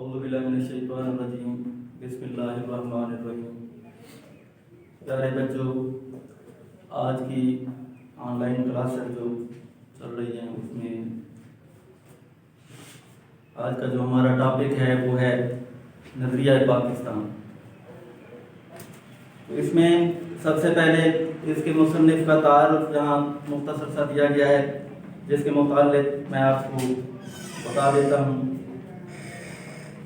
اعوذ باللہ من الشیطان الرجیم بسم اللہ الرحمن الرحیم۔ پیارے بچوں، آج کی آن لائن کلاسز جو چل رہی ہیں اس میں آج کا جو ہمارا ٹاپک ہے وہ ہے نظریہ پاکستان۔ تو اس میں سب سے پہلے اس کے مصنف کا تعارف یہاں مختصر سا دیا گیا ہے، جس کے متعلق میں آپ کو بتا دیتا ہوں۔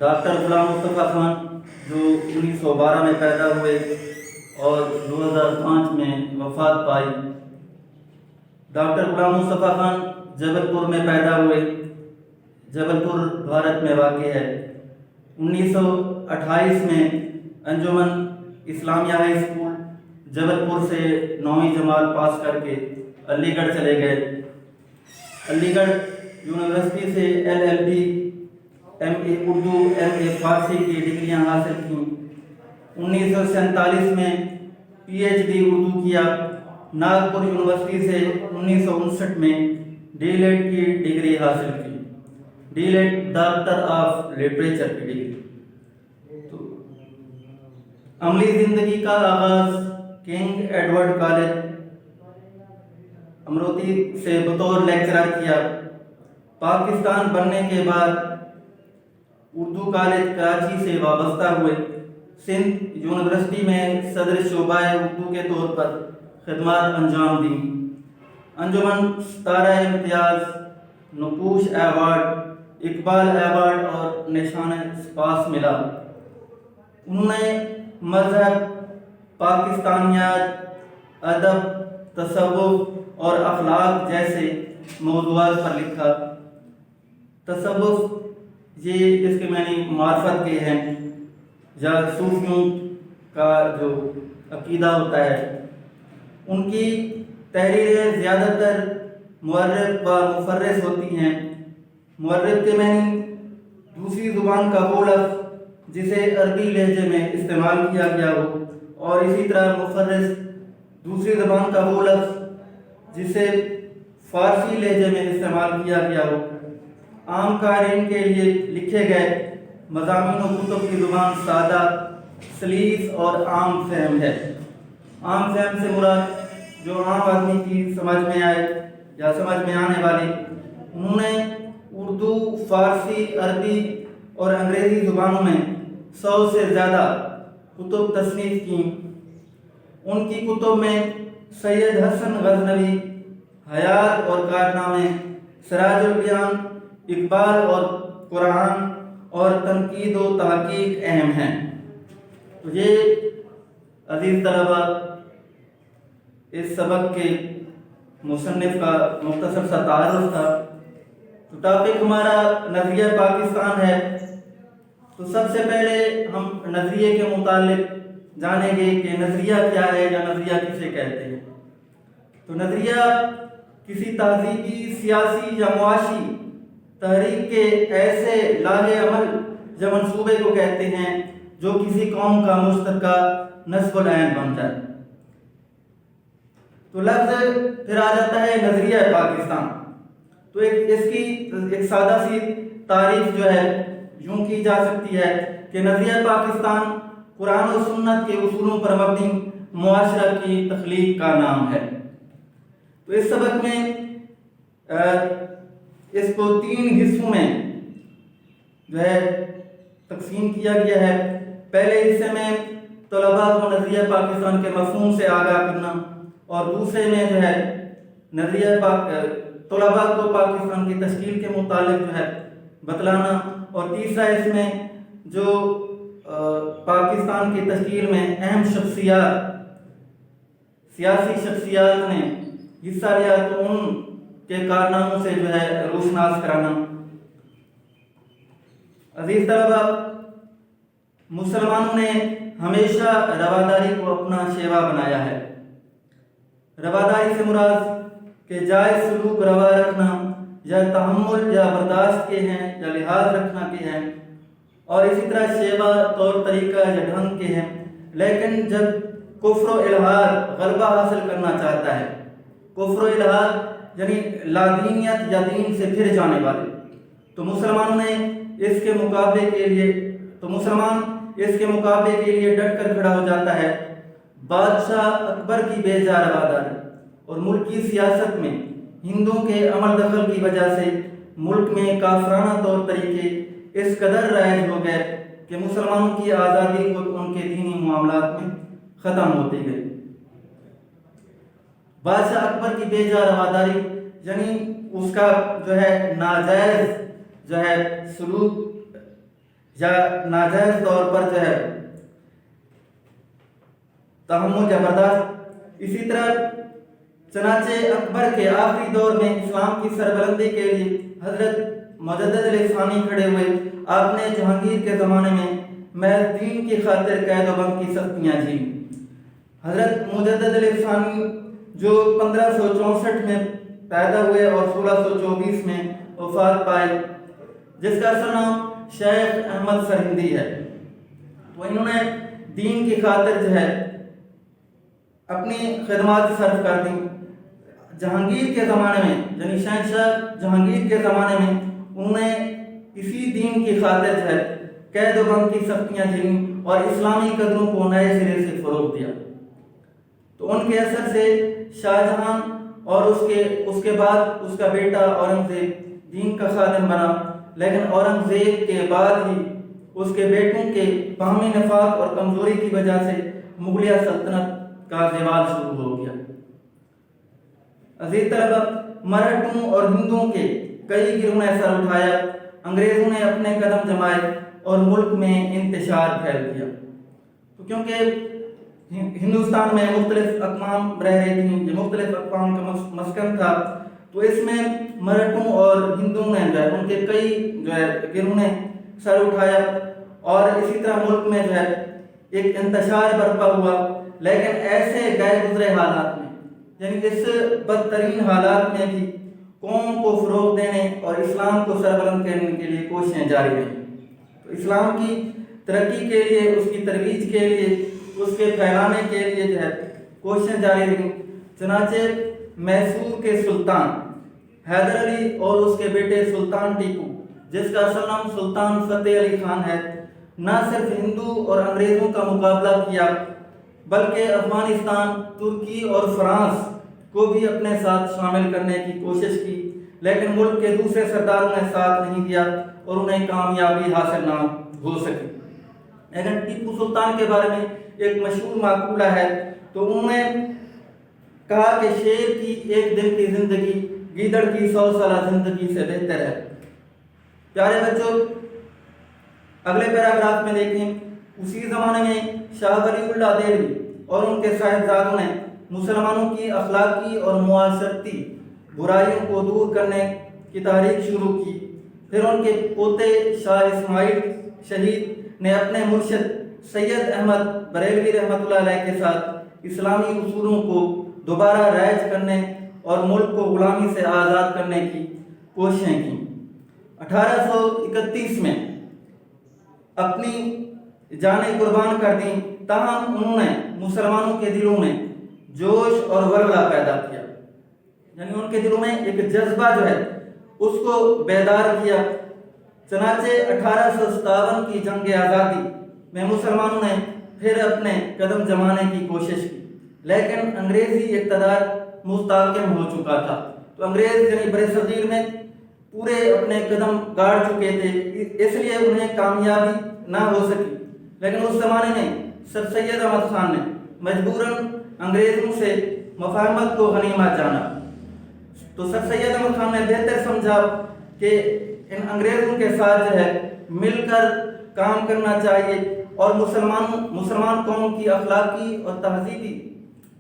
ڈاکٹر غلام مصطفیٰ خان جو 1912 میں پیدا ہوئے اور 2005 میں وفات پائی۔ ڈاکٹر غلام مصطفیٰ خان جبل پور میں پیدا ہوئے، جبل پور بھارت میں واقع ہے۔ 1928 میں انجمن اسلامیہ ہائی اسکول جبل پور سے 9ویں جماعت پاس کر کے علی گڑھ چلے گئے۔ علی گڑھ یونیورسٹی سے LLB MA اردو MA فارسی کی ڈگریاں حاصل کیں۔ 1947 میں PhD اردو کیا۔ ناگپور یونیورسٹی سے 1959 میں D.Litt کی ڈگری حاصل کی، D.Litt ڈاکٹر آف لٹریچر کی ڈگری۔ تو عملی زندگی کا آغاز کنگ ایڈورڈ کالج امروتی سے بطور لیکچرر کیا۔ پاکستان بننے کے بعد اردو کالج کراچی سے وابستہ ہوئے۔ سندھ یونیورسٹی میں صدر شعبہ اردو کے طور پر خدمات انجام دیں۔ انجمن ستارہ امتیاز، نقوش ایوارڈ، اقبال ایوارڈ اور نشان سپاس ملا۔ انہوں نے مذہب، پاکستانیات، ادب، تصوف اور اخلاق جیسے موضوعات پر لکھا۔ تصوف یہ اس کے معنی معرفت کے ہیں یا صوفیوں کا جو عقیدہ ہوتا ہے۔ ان کی تحریریں زیادہ تر مورخ و مفرس ہوتی ہیں۔ مورخ کے معنی دوسری زبان کا وہ لفظ جسے عربی لہجے میں استعمال کیا گیا ہو، اور اسی طرح مفرس دوسری زبان کا وہ لفظ جسے فارسی لہجے میں استعمال کیا گیا ہو۔ عام قارئین کے لیے لکھے گئے مضامین و کتب کی زبان سادہ، سلیس اور عام فہم ہے۔ عام فہم سے مراد جو عام آدمی کی سمجھ میں آئے یا سمجھ میں آنے والی۔ انہوں نے اردو، فارسی، عربی اور انگریزی زبانوں میں 100 سے زیادہ کتب تصنیف کیں۔ ان کی کتب میں سید حسن غزنوی، حیات اور کارنامے، سراج البیان، اقبال اور قرآن اور تنقید و تحقیق اہم ہیں۔ تو یہ عزیز طلبہ اس سبق کے مصنف کا مختصر سا تعارف تھا۔ تو ٹاپک ہمارا نظریہ پاکستان ہے۔ تو سب سے پہلے ہم نظریے کے متعلق جانیں گے کہ نظریہ کیا ہے یا نظریہ کسے کہتے ہیں۔ تو نظریہ کسی تہذیبی، سیاسی یا معاشی تحریک کے ایسے لاہ عمل یا منصوبے کو کہتے ہیں جو کسی قوم کا مشترکہ نصب العین بن جائے۔ تو لفظ پھر آ جاتا ہے نظریہ پاکستان۔ تو اس کی ایک سادہ سی تعریف جو ہے یوں کی جا سکتی ہے کہ نظریہ پاکستان قرآن و سنت کے اصولوں پر مبنی معاشرہ کی تخلیق کا نام ہے۔ تو اس سبق میں اس کو 3 حصوں میں جو ہے تقسیم کیا گیا ہے۔ پہلے حصے میں طلباء کو نظریہ پاکستان کے مفہوم سے آگاہ کرنا، اور دوسرے میں جو ہے طلباء کو پاکستان کی تشکیل کے متعلق جو ہے بتلانا، اور تیسرا اس میں جو پاکستان کی تشکیل میں اہم شخصیات، سیاسی شخصیات نے حصہ لیا تو ان کے کارناموں سے جو ہے روشناس کرانا۔ عزیز طلبہ، مسلمانوں نے ہمیشہ رواداری کو اپنا شیوا بنایا ہے۔ رواداری سے مراد کہ جائز سلوک روا رکھنا یا تحمل یا برداشت کے ہیں یا لحاظ رکھنا کے ہیں، اور اسی طرح شیوا طور طریقہ یا ڈھنگ کے ہیں۔ لیکن جب کفر و الحاد غلبہ حاصل کرنا چاہتا ہے، کفر و الحاد یعنی لادینیت یا دین سے پھر جانے والے، تو مسلمان اس کے مقابلے کے لیے ڈٹ کر کھڑا ہو جاتا ہے۔ بادشاہ اکبر کی بے جا رواداری اور ملکی سیاست میں ہندوؤں کے عمل دخل کی وجہ سے ملک میں کافرانہ طور طریقے اس قدر رائج ہو گئے کہ مسلمانوں کی آزادی خود ان کے دینی معاملات میں ختم ہوتی گئی۔ بادشاہ اکبر کی بے جا رواداری یعنی اس کا ناجائز سلوک یا ناجائز طور پر تحمل یا برداشت۔ اسی طرح چنانچہ اکبر کے آخری دور میں اسلام کی سربلندی کے لیے حضرت مجدد علیہ ثانی کھڑے ہوئے۔ آپ نے جہانگیر کے زمانے میں محض دین کی خاطر قید و بند کی سختیاں جھیلیں۔ حضرت مجدد علیہ ثانی جو 1564 میں پیدا ہوئے اور 1624 میں وفات پائے، جس کا اصل نام شیخ احمد سرہندی ہے، تو انہوں نے دین کی خاطر اپنی خدمات صرف کر دیں۔ جہانگیر کے زمانے میں یعنی شہنشاہ جہانگیر کے زمانے میں انہوں نے اسی دین کی خاطر قید و بند کی سختیاں جھیلیں اور اسلامی قدروں کو نئے سرے سے فروغ دیا۔ تو ان کے اثر سے شاہ جہاں اور اس کے بعد اس کا بیٹا اورنگزیب دین کا خادم بنا، لیکن اورنگزیب کے بعد ہی اس کے بیٹوں کے باہمی نفاق اور کمزوری کی وجہ سے مغلیہ سلطنت کا زوال شروع ہو گیا۔ عزیز طلبہ، مرہٹوں اور ہندوؤں کے کئی گروہوں نے سر اٹھایا، انگریزوں نے اپنے قدم جمائے اور ملک میں انتشار پھیل دیا۔ تو کیونکہ ہندوستان میں مختلف اقوام رہ رہی تھیں، یہ مختلف اقوام کا مسکن تھا، تو اس میں مرہٹوں اور ہندوؤں نے ان کے کئی گروہوں نے سر اٹھایا اور اسی طرح ملک میں ایک انتشار برپا ہوا۔ لیکن ایسے غیر گزرے حالات میں یعنی اس بدترین حالات میں بھی قوم کو فروغ دینے اور اسلام کو سربلند کرنے کے لیے کوششیں جاری رہیں۔ تو اسلام کی ترقی کے لیے، اس کی ترویج کے لیے، اس کے پھیلانے کے لیے کوششیں جاری رہیں۔ چنانچہ میسور کے سلطان حیدر علی اور اس کے بیٹے سلطان ٹیپو، جس کا اصل نام سلطان فتح علی خان ہے، نہ صرف ہندو اور انگریزوں کا مقابلہ کیا بلکہ افغانستان، ترکی اور فرانس کو بھی اپنے ساتھ شامل کرنے کی کوشش کی، لیکن ملک کے دوسرے سرداروں نے ساتھ نہیں دیا اور انہیں کامیابی حاصل نہ ہو سکی۔ لیکن ٹیپو سلطان کے بارے میں ایک مشہور مقولہ ہے، تو انہوں نے کہا کہ شیر کی ایک دن کی زندگی گیدڑ کی 100 سالہ زندگی سے بہتر ہے۔ پیارے بچوں، اگلے پیراگراف میں دیکھیں، اسی زمانے میں شاہ ولی اللہ دہلوی اور ان کے صاحبزادوں نے مسلمانوں کی اخلاقی اور معاشرتی برائیوں کو دور کرنے کی تحریک شروع کی۔ پھر ان کے پوتے شاہ اسماعیل شہید نے اپنے مرشد سید احمد بریلوی رحمۃ اللہ علیہ کے ساتھ اسلامی اصولوں کو دوبارہ رائج کرنے اور ملک کو غلامی سے آزاد کرنے کی کوششیں کیں۔ 1831 میں اپنی جانیں قربان کر دیں، تاہم انہوں نے مسلمانوں کے دلوں میں جوش اور ولولہ پیدا کیا، یعنی ان کے دلوں میں ایک جذبہ اس کو بیدار کیا۔ چنانچہ 1857 کی جنگ آزادی میں مسلمانوں نے پھر اپنے قدم جمانے کی کوشش کی، لیکن انگریزی اقتدار مستحکم ہو چکا تھا۔ تو انگریز یعنی برِ صغیر میں پورے اپنے قدم گاڑ چکے تھے، اس لیے انہیں کامیابی نہ ہو سکی۔ لیکن اس زمانے میں سر سید احمد خان نے مجبوراً انگریزوں سے مفاہمت کو غنیمت جانا۔ تو سر سید احمد خان نے بہتر سمجھا کہ ان انگریزوں کے ساتھ مل کر کام کرنا چاہیے اور مسلمان قوم کی اخلاقی اور تہذیبی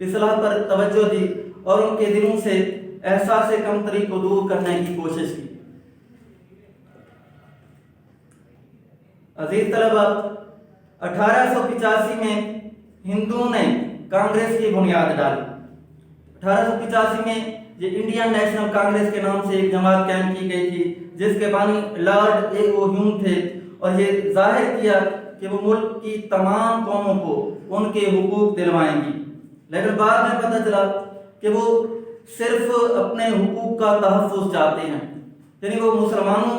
اصلاح پر توجہ دی اور ان کے دلوں سے احساس کمتری کو دور کرنے کی کوشش کی۔ عزیز طلبہ، 1885 میں ہندوؤں نے کانگریس کی بنیاد ڈالی۔ 1885 میں یہ انڈین نیشنل کانگریس کے نام سے ایک جماعت قائم کی گئی تھی، جس کے بانی لارڈ اے او ہیوم تھے، اور یہ ظاہر کیا کہ وہ ملک کی تمام قوموں کو ان کے حقوق دلوائیں گی۔ لیکن بعد میں پتہ چلا کہ وہ صرف اپنے حقوق کا تحفظ چاہتے ہیں، یعنی وہ مسلمانوں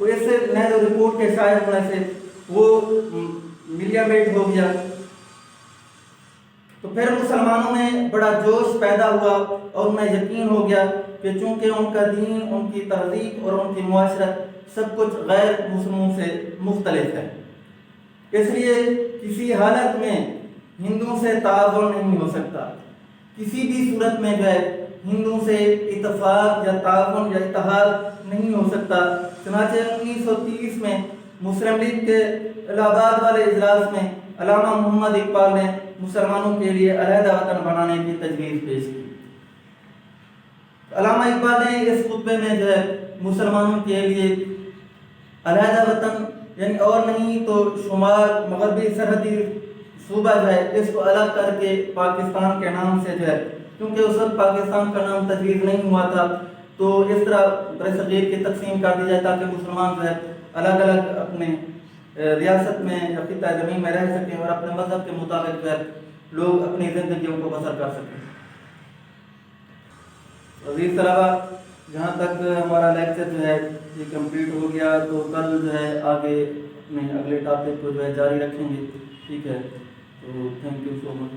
وہ اس سے نہرو رپورٹ کے شائع ہونے سے وہ ملیا میٹ ہو گیا. تو پھر مسلمانوں میں بڑا جوش پیدا ہوا اور انہیں یقین ہو گیا کہ چونکہ ان کا دین، ان کی تہذیب اور ان کی معاشرت سب کچھ غیر مسلموں سے مختلف ہے، اس لیے کسی حالت میں ہندوؤں سے تعاون نہیں ہو سکتا، کسی بھی صورت میں جو ہے ہندوؤں سے اتفاق یا تعاون یا اتحاد نہیں ہو سکتا. چنانچہ 1930 میں مسلم لیگ کے الہ آباد والے اجلاس میں علامہ محمد اقبال نے مسلمانوں کے لیے علیحدہ وطن بنانے کی تجویز پیش کی. علامہ اقبال نے اس خطبے میں جو ہے مسلمانوں کے لیے علیحدہ وطن یعنی اور نہیں تو شمال مغربی سرحدی صوبہ جو ہے اس کو الگ کر کے پاکستان کے نام سے جو ہے، کیونکہ اس وقت پاکستان کا نام تجویز نہیں ہوا تھا، تو اس طرح برصغیر کی تقسیم کر دی جائے تاکہ مسلمان جو ہے الگ الگ اپنے ریاست میں یا خطہ زمین میں رہ سکیں اور اپنے مذہب کے مطابق جو ہے لوگ اپنی زندگیوں کو بسر کر سکیں. عزیز طلبہ، جہاں تک ہمارا لیکچر جو ہے یہ کمپلیٹ ہو گیا، تو کل جو ہے آگے اپنے اگلے ٹاپک کو جو ہے جاری رکھیں گے. ٹھیک ہے، تو تھینک یو سو مچ.